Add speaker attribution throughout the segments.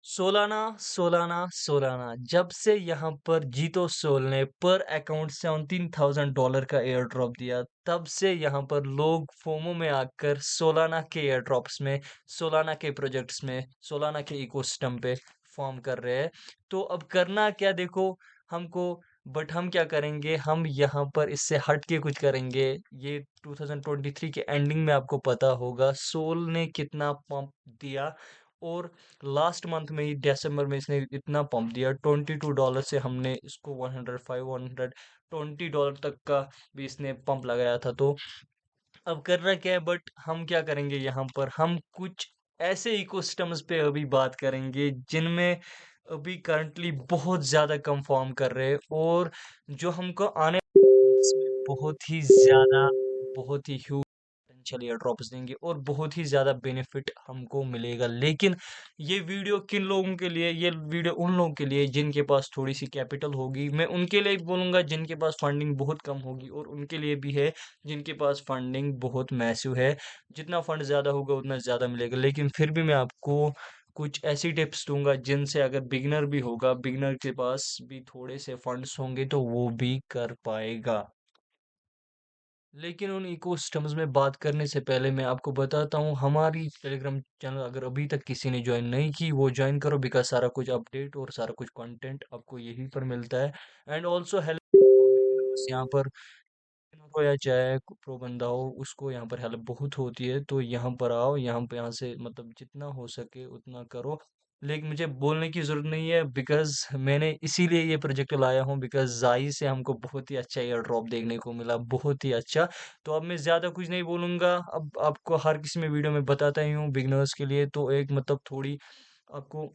Speaker 1: Solana, Solana, Solana जब से यहाँ पर जीतो सोल ने पर अकाउंट $17,000 का एयर ड्रॉप दिया, तब से यहाँ पर लोग फोमो में आकर सोलाना के एयर ड्रॉप्स में, सोलाना के प्रोजेक्ट्स में, सोलाना के इकोसिस्टम पे फॉर्म कर रहे हैं। तो अब करना क्या देखो हमको बट हम क्या करेंगे, हम यहाँ पर इससे हट के कुछ करेंगे। ये 2023 के एंडिंग में आपको पता होगा सोल ने कितना पंप दिया और लास्ट मंथ में ही दिसंबर में इसने इतना पंप दिया $22 से हमने इसको 105 $120 तक का भी इसने पंप लगाया था। तो अब करना क्या है बट हम क्या करेंगे यहाँ पर हम कुछ ऐसे इकोसिस्टम्स पे अभी बात करेंगे जिनमें अभी करंटली बहुत ज़्यादा कम फॉर्म कर रहे हैं और जो हमको आने इसमें बहुत ही ह्यूज पोटेंशियल एयर ड्रॉप्स देंगे और बहुत ही ज़्यादा बेनिफिट हमको मिलेगा। लेकिन ये वीडियो किन लोगों के लिए, ये वीडियो उन लोगों के लिए जिनके पास थोड़ी सी कैपिटल होगी। मैं उनके लिए बोलूँगा जिनके पास फंडिंग बहुत कम होगी और उनके लिए भी है जिनके पास फंडिंग बहुत मैसिव है। जितना फंड ज़्यादा होगा उतना ज़्यादा मिलेगा। लेकिन फिर भी मैं आपको कुछ ऐसी टिप्स दूंगा जिनसे अगर बिगिनर भी होगा, बिगिनर के पास भी थोड़े से फंड्स होंगे तो वो भी कर पाएगा। लेकिन उन इकोसिस्टम्स में बात करने से पहले मैं आपको बताता हूँ हमारी टेलीग्राम चैनल अगर अभी तक किसी ने ज्वाइन नहीं की वो ज्वाइन करो, बिकॉज सारा कुछ अपडेट और सारा कुछ कंटेंट आपको यहीं पर मिलता है। एंड ऑल्सो हेल्प यहाँ पर हो या चाहे प्रो बंदा हो उसको यहाँ पर हेल्प बहुत होती है। तो यहाँ पर आओ, यहाँ पे यहाँ से मतलब जितना हो सके उतना करो। लेकिन मुझे बोलने की ज़रूरत नहीं है बिकॉज़ मैंने इसीलिए ये प्रोजेक्ट लाया हूँ, बिकॉज़ ज़ाई से हमको बहुत ही अच्छा एयर ड्रॉप देखने को मिला, बहुत ही अच्छा। तो अब मैं ज़्यादा कुछ नहीं बोलूँगा, अब आपको हर किसी में वीडियो में बताता ही हूँ बिगिनर्स के लिए तो एक मतलब थोड़ी आपको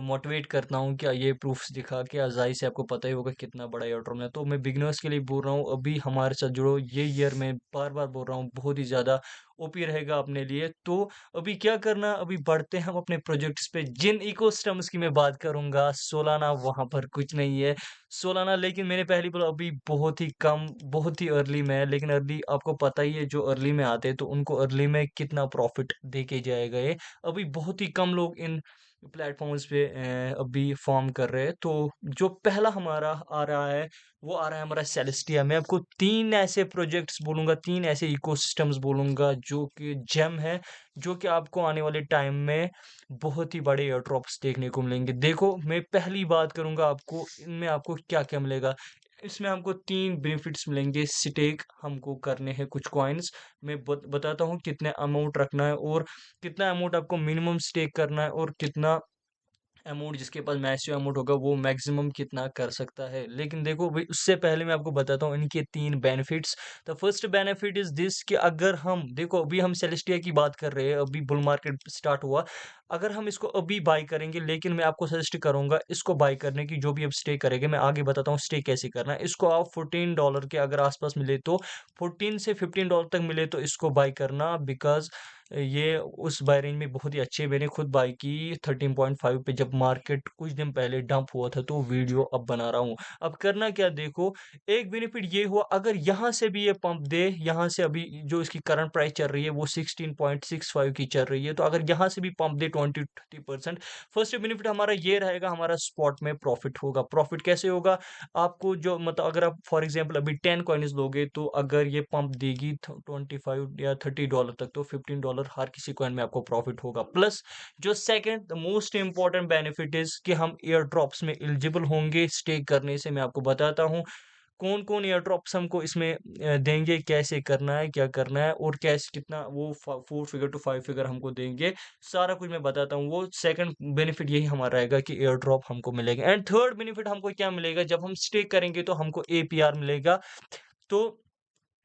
Speaker 1: मोटिवेट करता हूँ क्या ये प्रूफ्स दिखा के। अज़ाई से आपको पता ही होगा कितना बड़ा एयरड्रॉम है। तो मैं बिगिनर्स के लिए बोल रहा हूँ अभी हमारे साथ जुड़ो। ये ईयर मैं बार बार बोल रहा हूँ बहुत ही ज़्यादा ओपी रहेगा अपने लिए। तो अभी क्या करना, अभी बढ़ते हैं हम अपने प्रोजेक्ट्स पे। जिन इकोसिस्टम्स की मैं बात करूंगा सोलाना वहां पर कुछ नहीं है सोलाना। लेकिन मैंने पहली बोला अभी बहुत ही कम, बहुत ही अर्ली में है। लेकिन अर्ली आपको पता ही है जो अर्ली में आते हैं तो उनको अर्ली में कितना प्रॉफिट दे के जाएगा ये। अभी बहुत ही कम लोग इन प्लेटफॉर्म्स पे अभी फॉर्म कर रहे हैं। तो जो पहला हमारा आ रहा है वो आ रहा है हमारा सेलेस्टिया। मैं आपको तीन ऐसे प्रोजेक्ट्स बोलूंगा, तीन ऐसे इकोसिस्टम्स बोलूंगा जो कि जेम है, जो कि आपको आने वाले टाइम में बहुत ही बड़े एयर ड्रॉप्स देखने को मिलेंगे। देखो मैं पहली बात करूंगा आपको इनमें आपको क्या क्या मिलेगा। इसमें हमको तीन बेनिफिट्स मिलेंगे। स्टेक हमको करने हैं कुछ कॉइन्स। मैं बताता हूँ कितने अमाउंट रखना है और कितना अमाउंट आपको मिनिमम स्टेक करना है और कितना अमाउंट जिसके पास मैसिव अमाउंट होगा वो मैक्सिमम कितना कर सकता है। लेकिन देखो भाई उससे पहले मैं आपको बताता हूँ इनके तीन benefits. The first benefit is this कि अगर हम देखो अभी हम सेलेस्टिया की बात कर रहे हैं, अभी बुल मार्केट स्टार्ट हुआ। अगर हम इसको अभी बाय करेंगे, लेकिन मैं आपको सजेस्ट करूंगा इसको बाय करने की, जो भी अब स्टे करेंगे मैं आगे बताता हूँ स्टे कैसे करना है। इसको आप $14 के अगर आसपास मिले तो 14 से $15 तक मिले तो इसको बाय करना, बिकॉज ये उस बाय रेंज में बहुत ही अच्छी है। मैंने खुद बाय की 13.5 पे जब मार्केट कुछ दिन पहले डंप हुआ था, तो वीडियो अब बना रहा हूँ। अब करना क्या देखो, एक बेनिफिट ये हुआ अगर यहाँ से भी ये पंप दे, यहाँ से अभी जो इसकी करंट प्राइस चल रही है वो 16.65 की चल रही है, तो अगर यहाँ से भी पंप दे 20-30%, फर्स्ट बेनिफिट हमारा ये रहेगा, हमारा स्पॉट में प्रॉफिट होगा। प्रॉफिट कैसे होगा, आपको जो मतलब अगर आप फॉर एग्जांपल अभी 10 कॉइन्स लोगे तो अगर ये पंप देगी 25 या $30 तक, तो $15 हर किसी कॉइन में आपको प्रॉफिट होगा। प्लस जो second most important benefit is कि हम एयर ड्रॉप्स में एलिजिबल होंगे स्टेक करने से। मैं आपको बताता हूँ कौन कौन एयर ड्रॉप्स हमको इसमें देंगे, कैसे करना है, क्या करना है और कैसे कितना वो 4 फिगर टू 5 फिगर हमको देंगे, सारा कुछ मैं बताता हूँ। वो सेकंड बेनिफिट यही हमारा रहेगा कि एयर ड्रॉप हमको मिलेगा। एंड थर्ड बेनिफिट हमको क्या मिलेगा, जब हम स्टेक करेंगे तो हमको एपीआर मिलेगा। तो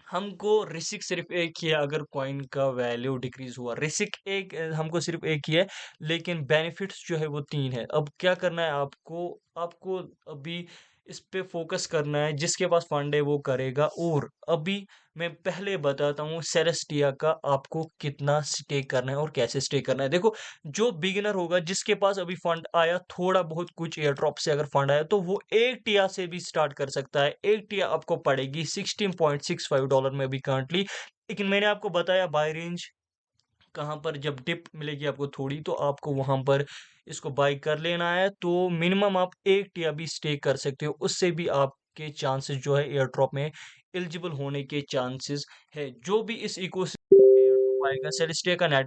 Speaker 1: हमको रिस्क सिर्फ एक ही है, अगर कॉइन का वैल्यू डिक्रीज हुआ, रिस्क एक हमको सिर्फ एक ही है, लेकिन बेनिफिट्स जो है वो तीन है। अब क्या करना है आपको, आपको अभी इस पे फोकस करना है। जिसके पास फंड है वो करेगा। और अभी मैं पहले बताता हूँ सेलेस्टिया का आपको कितना स्टे करना है और कैसे स्टे करना है। देखो जो बिगिनर होगा जिसके पास अभी फंड आया थोड़ा बहुत कुछ एयर ड्रॉप से अगर फंड आया तो वो एक टिया से भी स्टार्ट कर सकता है। एक टिया आपको पड़ेगी $16.65 में अभी करंटली। लेकिन मैंने आपको बताया बाय रेंज कहाँ पर जब डिप मिलेगी आपको थोड़ी, तो आपको वहां पर इसको बाई कर लेना है। तो मिनिमम आप 1 टिया भी स्टे कर सकते हो, उससे भी आपके चांसेस जो है एयर ड्रॉप में एलिजिबल होने के चांसेस है। जो भी इस इको एयर ड्रॉप आएगा, सेलेस्टिया का नेट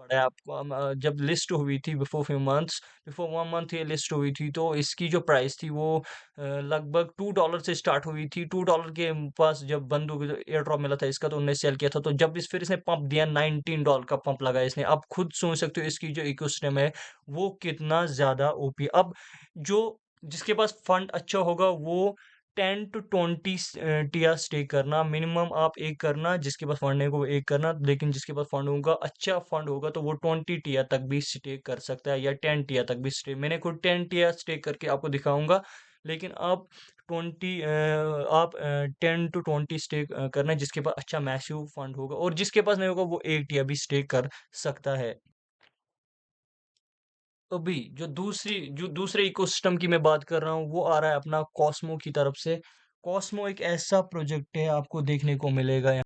Speaker 1: बड़ा है। आपको जब लिस्ट हुई थी बिफोर 1 मंथ ये लिस्ट हुई थी, तो इसकी जो प्राइस थी वो लगभग $2 से स्टार्ट हुई थी। $2 के पास जब बंदूक एयर ड्रॉप मिला था इसका, तो उन्होंने सेल किया था। तो जब इस फिर इसने पंप दिया, $19 का पंप लगाया इसने। अब खुद सोच सकते हो इसकी जो इकोसिस्टम है वो कितना ज्यादा ओपी। अब जो जिसके पास फंड अच्छा होगा वो 10 to 20 टिया स्टे करना मिनिमम, आप एक करना, जिसके पास फंड है वो एक करना, लेकिन जिसके पास फंड होगा, अच्छा फंड होगा, तो वो 20 टिया तक भी स्टे कर सकता है, या 10 टिया तक भी स्टे। मैंने खुद 10 टिया स्टे करके आपको दिखाऊंगा, लेकिन आप 10 to 20 स्टे करना, जिसके पास अच्छा मैसिव फंड होगा, और जिसके पास नहीं होगा वो 1 टिया भी स्टे कर सकता है। अभी जो दूसरे इकोसिस्टम की मैं बात कर रहा हूँ, वो आ रहा है अपना कॉस्मो की तरफ से। कॉस्मो एक ऐसा प्रोजेक्ट है आपको देखने को मिलेगा यहाँ।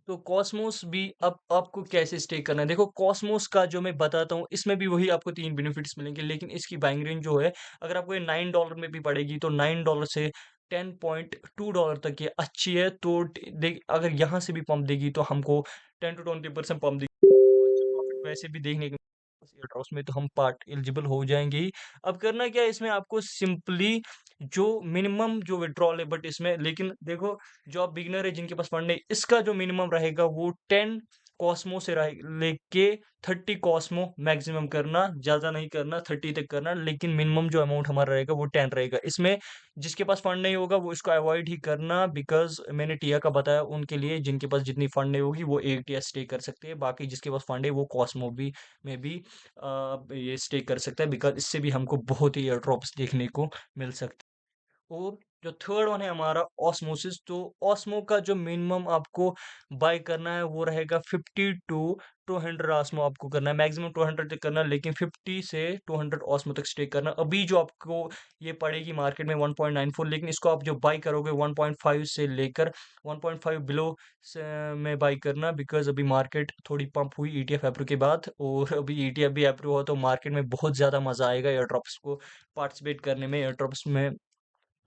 Speaker 1: तो कॉस्मोस भी अब आपको कैसे स्टे करना है, देखो कॉस्मोस का जो मैं बताता हूँ इसमें भी वही आपको 3 बेनिफिट्स मिलेंगे, लेकिन इसकी बाइंग रेंज जो है, अगर आपको ये $9 में भी पड़ेगी, तो $9 से $10.2 तक ये अच्छी है। तो देख, अगर यहाँ से भी पंप देगी तो हमको 10 to 20% पंप देगी, तो अच्छा प्रॉफिट वैसे भी देखने को एयरड्रॉप्स में, तो हम पार्ट एलिजिबल हो जाएंगे ही। अब करना क्या है इसमें, आपको सिंपली जो मिनिमम जो विड्रॉल है, बट इसमें लेकिन देखो, जो आप बिगिनर है जिनके पास फंड है, इसका जो मिनिमम रहेगा वो 10 कॉस्मो से लेके 30 कॉस्मो मैक्सिमम करना, ज्यादा नहीं करना, 30 तक करना, लेकिन मिनिमम जो अमाउंट हमारा रहेगा वो 10 रहेगा। इसमें जिसके पास फंड नहीं होगा वो इसको अवॉइड ही करना, बिकॉज मैंने टिया का बताया उनके लिए, जिनके पास जितनी फंड नहीं होगी वो 1 टिया स्टे कर सकते हैं, बाकी जिसके पास फंड है वो कॉस्मो भी में भी ये स्टे कर सकता है, बिकॉज इससे भी हमको बहुत ही एयर ड्रॉप्स देखने को मिल सकते हैं। और जो थर्ड वन है हमारा ऑस्मोसिस, तो ऑस्मो का जो मिनिमम आपको बाय करना है वो रहेगा 50 to 200 ऑस्मो आपको करना है, मैक्सिमम 200 तक करना है, लेकिन 50 से 200 ऑस्मो तक स्टे करना। अभी जो आपको ये पड़ेगी मार्केट में 1.94, लेकिन इसको आप जो बाई करोगे 1.5 से लेकर 1.5 बिलो में बाई करना, बिकॉज अभी मार्केट थोड़ी पंप हुई ईटीएफ अप्रूव के बाद, और अभी ईटीएफ भी अप्रूव हुआ, तो मार्केट में बहुत ज्यादा मजा आएगा एयर ड्रॉप्स को पार्टिसिपेट करने में। एयर ड्रॉप्स में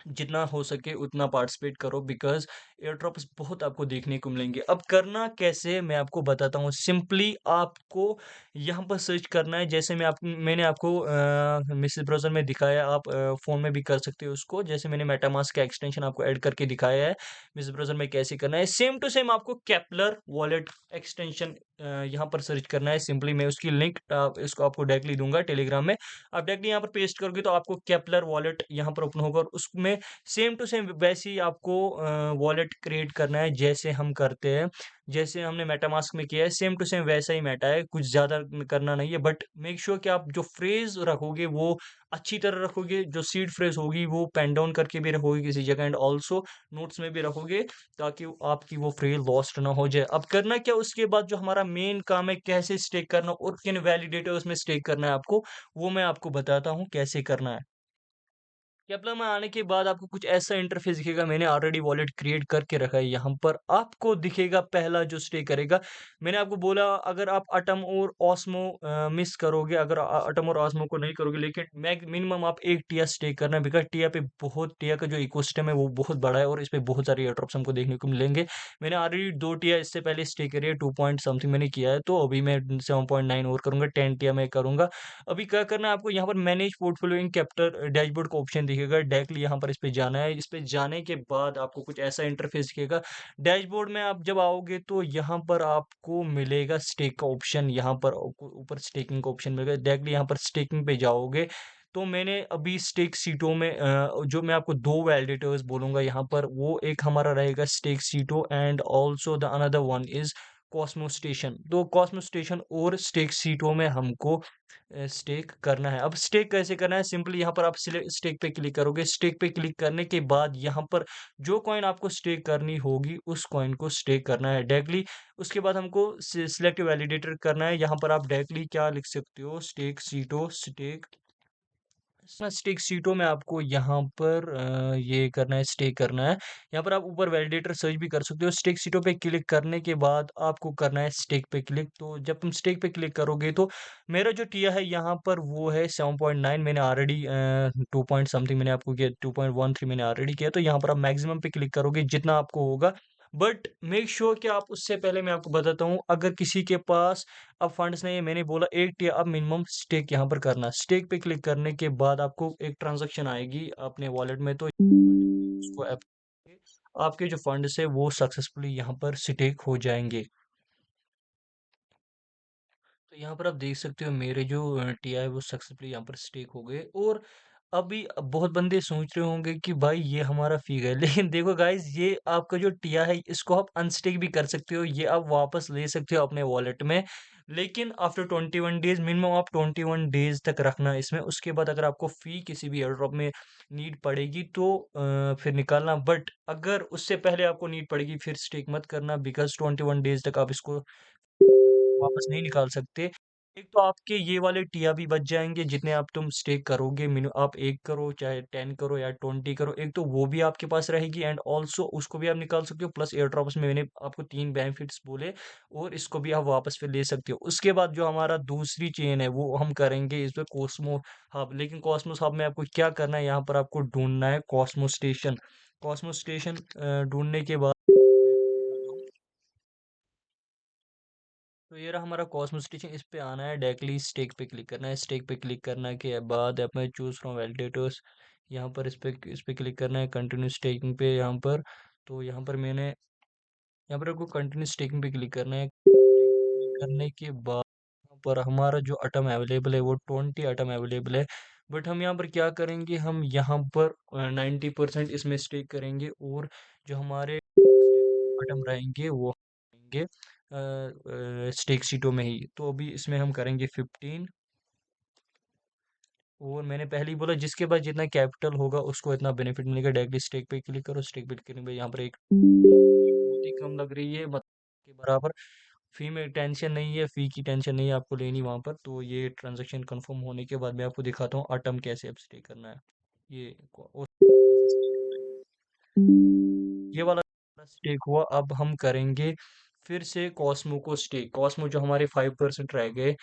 Speaker 1: जितना हो सके उतना पार्टिसिपेट करो, बिकॉज एयर ड्रॉप्स बहुत आपको देखने को मिलेंगे। अब करना कैसे मैं आपको बताता हूँ, सिंपली आपको यहाँ पर सर्च करना है, जैसे मैंने आपको मिसेस ब्राउज़र में दिखाया, आप फ़ोन में भी कर सकते हो उसको, जैसे मैंने मेटामास्क का एक्सटेंशन आपको ऐड करके दिखाया है। मिसेस ब्राउज़र में कैसे करना है, सेम टू सेम आपको केपलर वॉलेट एक्सटेंशन यहाँ पर सर्च करना है। सिंपली मैं उसकी लिंक इसको आपको डायरेक्टली दूंगा टेलीग्राम में, आप डायरेक्टली यहाँ पर पेस्ट करोगे तो आपको केपलर वॉलेट यहाँ पर ओपन होगा, और उसमें सेम टू सेम वैसे ही आपको वॉलेट क्रिएट करना है जैसे हम करते हैं, जैसे हमने मेटामास्क में किया है, सेम टू सेम वैसा ही मेटा है, कुछ ज़्यादा करना नहीं है। बट मेक श्योर कि आप जो फ्रेज रखोगे वो अच्छी तरह रखोगे, जो सीड फ्रेज होगी वो पेन डाउन करके भी रखोगे किसी जगह, एंड ऑल्सो नोट्स में भी रखोगे, ताकि आपकी वो फ्रेज लॉस्ट ना हो जाए। अब करना क्या, उसके बाद जो हमारा मेन काम है कैसे स्टेक करना और किन वैलिडेटर्स में स्टेक करना है आपको, वो मैं आपको बताता हूँ कैसे करना है। केपलर में आने के बाद आपको कुछ ऐसा इंटरफेस दिखेगा, मैंने ऑलरेडी वॉलेट क्रिएट करके रखा है। यहाँ पर आपको दिखेगा पहला जो स्टे करेगा, मैंने आपको बोला अगर आप अटम और ऑस्मो मिस करोगे, अगर अटम और ऑस्मो को नहीं करोगे, लेकिन मिनिमम आप 1 टिया स्टे करना, बिकॉज टिया पे बहुत, टिया का जो इकोसिस्टम है वो बहुत बड़ा है, और इस पे बहुत सारे एयरड्रॉप्स हमको देखने को मिलेंगे। मैंने ऑलरेडी 2 टिया इससे पहले स्टे करी है, 2 पॉइंट समथिंग मैंने किया है, तो अभी मैं 7.9 और करूंगा, 10 टिया मैं करूंगा। अभी क्या करना है आपको, यहाँ पर manage portfolio in capital dashboard का ऑप्शन दिखेगा, डायरेक्टली यहाँ पर इस पे जाना है। इस पे जाने के बाद आपको कुछ ऐसा इंटरफेस दिखेगा। डैशबोर्ड में आप जब आओगे तो यहाँ पर आपको मिलेगा स्टेक का ऑप्शन, यहाँ पर ऊपर स्टेकिंग का ऑप्शन मिलेगा, डायरेक्टली यहाँ पर स्टेकिंग पे जाओगे। तो मैंने अभी स्टेक सीटों में जो मैं आपको दो वैलिडेटर्स बोलूंगा यहाँ पर, वो एक हमारा रहेगा स्टेक सीटो, and also the another one is Cosmo station. तो कॉस्मो स्टेशन और स्टेक सीटों में हमको स्टेक करना है। अब स्टेक कैसे करना है, सिंपली यहाँ पर आप स्टेक पे क्लिक करोगे। स्टेक पे क्लिक करने के बाद यहाँ पर जो कॉइन आपको स्टेक करनी होगी उस कॉइन को स्टेक करना है डायरेक्टली। उसके बाद हमको सिलेक्ट वैलिडेटर करना है। यहाँ पर आप डायरेक्टली क्या लिख सकते हो, स्टेक सीटो स्टेक स्टिक सीटों में आपको यहाँ पर ये करना है, स्टे करना है। यहाँ पर आप ऊपर वैलिडेटर सर्च भी कर सकते हो। स्टिक सीटों पे क्लिक करने के बाद आपको करना है स्टिक पे क्लिक। तो जब तुम स्टिक पे क्लिक करोगे तो मेरा जो टिया है यहाँ पर वो है 7.9। मैंने ऑलरेडी 2 पॉइंट समथिंग मैंने आपको किया, 2.13 मैंने ऑलरेडी किया। तो यहाँ पर आप मैक्सिमम पे क्लिक करोगे जितना आपको होगा। बट मेक श्योर कि आप उससे पहले मैं आपको बताता हूँ, अगर किसी के पास अब फंड्स नहीं है, मैंने बोला 1 टिया, अब मिनिमम स्टेक यहाँ पर करना। स्टेक पे क्लिक करने के बाद आपको एक ट्रांजैक्शन आएगी अपने वॉलेट में, तो उसको आपके जो फंड्स है वो सक्सेसफुली यहाँ पर स्टेक हो जाएंगे। तो यहाँ पर आप देख सकते हो मेरे जो टीआई है वो सक्सेसफुली यहाँ पर स्टेक हो गए। और अभी बहुत बंदे सोच रहे होंगे कि भाई ये हमारा फीक है लेकिन देखो गाइस, ये आपका जो टिया है इसको आप अनस्टेक भी कर सकते हो, ये आप वापस ले सकते हो अपने वॉलेट में। लेकिन आफ्टर 21 डेज, मिनिमम आप 21 डेज तक रखना इसमें। उसके बाद अगर आपको फी किसी भी एयर ड्रॉप में नीड पड़ेगी तो फिर निकालना। बट अगर उससे पहले आपको नीड पड़ेगी फिर स्टेक मत करना, बिकॉज 21 डेज तक आप इसको वापस नहीं निकाल सकते। एक तो आपके ये वाले टिया भी बच जाएँगे जितने आप तुम स्टेक करोगे, मिनि आप 1 करो, चाहे 10 करो या 20 करो, एक तो वो भी आपके पास रहेगी एंड ऑल्सो उसको भी आप निकाल सकते हो। प्लस एयर ड्रॉप्स में मैंने आपको 3 बेनिफिट्स बोले और इसको भी आप वापस फिर ले सकते हो। उसके बाद जो हमारा दूसरी चेन है वो हम करेंगे इस पे कॉस्मो हब। लेकिन कॉस्मोस हब में आपको क्या करना है, यहाँ पर आपको ढूँढना है कॉस्मो स्टेशन। कॉस्मो स्टेशन ढूँढने के बाद तो ये रहा हमारा कॉस्मो स्टिचिंग। इस पे आना है, डायरेक्टली स्टेक पे क्लिक करना है। स्टेक पे क्लिक करने के बाद अपने चूज फ्रॉम वैलिडेटर्स, यहाँ पर इस पे क्लिक करना है कंटिन्यू स्टेकिंग पे यहाँ पर। तो यहाँ पर मैंने यहाँ पर आपको कंटिन्यू स्टेकिंग पे क्लिक करना है। क्लिक करने के बाद यहाँ पर हमारा जो अटम अवेलेबल है वो 20 अटम अवेलेबल है। बट हम यहाँ पर क्या करेंगे, हम यहाँ पर 90% इसमें स्टेक करेंगे और जो हमारे अटम रहेंगे वो रहेंगे स्टेक सीटों में ही। तो अभी इसमें हम करेंगे 15। और मैंने पहले ही बोला जिसके पास जितना कैपिटल होगा उसको इतना बेनिफिट मिलेगा। डायरेक्टली स्टेक पे क्लिक करो। स्टेक पे क्लिक पे यहाँ पर एक बहुत ही कम लग रही है, मतलब के बराबर। फी में टेंशन नहीं है, फी की टेंशन नहीं है आपको लेनी वहाँ पर। तो ये ट्रांजेक्शन कंफर्म होने के बाद मैं आपको दिखाता हूँ अटम कैसे अब स्टे करना है। ये कैसे स्टे करना है। ये वाला स्टेक हुआ। अब हम करेंगे फिर से कॉस्मो को स्टेक। कॉस्मो जो हमारे 5% रह गए,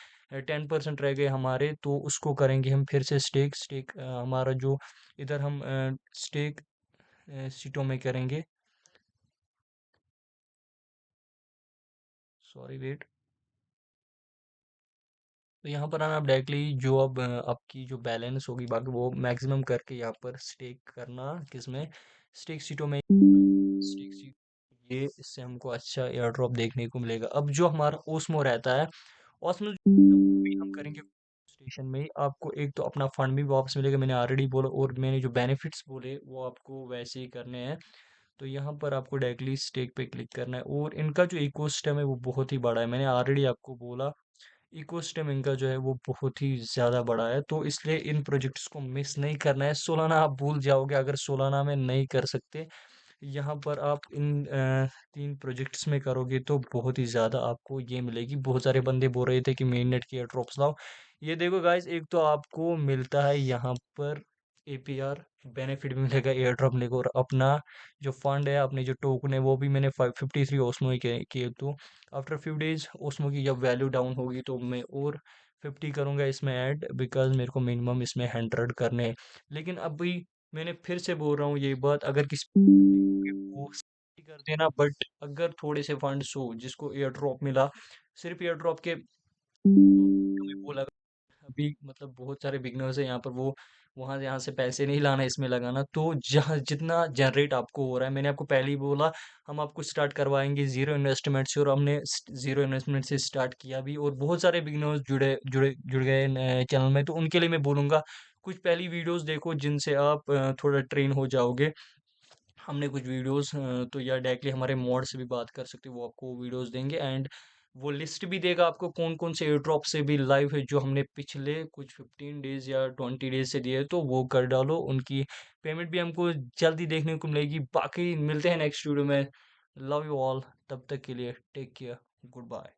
Speaker 1: 10% रह गए हमारे, तो उसको करेंगे हम फिर से स्टेक। स्टेक हमारा जो इधर हम स्टेक सीटों में करेंगे। Sorry wait. तो यहाँ पर आना, आप डायरेक्टली जो अब आपकी जो बैलेंस होगी बाकी वो मैक्सिमम करके यहाँ पर स्टेक करना। किसमें? स्टेक सीटों में। स्टेक सीट, ये इससे हमको अच्छा एयर ड्रॉप देखने को मिलेगा। अब जो हमारा ओस्मो रहता है, ओस्मो वो भी हम करेंगे स्टेशन में ही। आपको एक तो अपना फंड भी वापस मिलेगा, मैंने ऑलरेडी बोला, और मैंने जो बेनिफिट्स बोले वो आपको वैसे ही करने हैं। तो यहाँ पर आपको डायरेक्टली स्टेक पे क्लिक करना है। और इनका जो इकोसिस्टम है वो बहुत ही बड़ा है, मैंने ऑलरेडी आपको बोला। इकोसिस्टम इनका जो है वो बहुत ही ज़्यादा बड़ा है, तो इसलिए इन प्रोजेक्ट्स को मिस नहीं करना है। सोलाना आप भूल जाओगे अगर सोलाना में नहीं कर सकते। यहाँ पर आप इन 3 प्रोजेक्ट्स में करोगे तो बहुत ही ज़्यादा आपको ये मिलेगी। बहुत सारे बंदे बोल रहे थे कि मेन नेट की एयर ड्रॉप्स लाओ। ये देखो गाइस, एक तो आपको मिलता है यहाँ पर एपीआर बेनिफिट भी मिलेगा एयर ड्रॉप लेकर, और अपना जो फंड है, अपने जो टोकन है वो भी मैंने 553 ओस्मो ही किए। तो आफ्टर फ्यू डेज ओस्मो की जब वैल्यू डाउन होगी तो मैं और 50 करूँगा इसमें ऐड, बिकॉज मेरे को मिनिमम इसमें 100 करने हैं। लेकिन अभी मैंने फिर से बोल रहा हूँ ये बात, अगर किसी को नहीं होगी वो सही कर देना। बट अगर थोड़े से फंड्स हो जिसको एयर ड्रॉप मिला, सिर्फ एयर ड्रॉप के तो मैं बोला अभी, मतलब बहुत सारे बिगनर्स हैं यहाँ पर, वो वहाँ यहाँ से पैसे नहीं लाना इसमें लगाना। तो जहाँ जितना जनरेट आपको हो रहा है, मैंने आपको पहले ही बोला हम आपको स्टार्ट करवाएंगे जीरो इन्वेस्टमेंट से, और हमने जीरो इन्वेस्टमेंट से स्टार्ट किया भी। और बहुत सारे बिगनर्स जुड़ गए चैनल में, तो उनके लिए मैं बोलूँगा कुछ पहली वीडियोस देखो जिनसे आप थोड़ा ट्रेन हो जाओगे। हमने कुछ वीडियोस तो या डायरेक्टली हमारे मॉड से भी बात कर सकते हो, वो आपको वीडियोस देंगे एंड वो लिस्ट भी देगा आपको कौन कौन से एयर ड्रॉप से भी लाइव है जो हमने पिछले कुछ 15 डेज या 20 डेज से दिए है, तो वो कर डालो। उनकी पेमेंट भी हमको जल्दी देखने को मिलेगी। बाकी मिलते हैं नेक्स्ट वीडियो में। लव यू ऑल, तब तक के लिए टेक केयर, गुड बाय।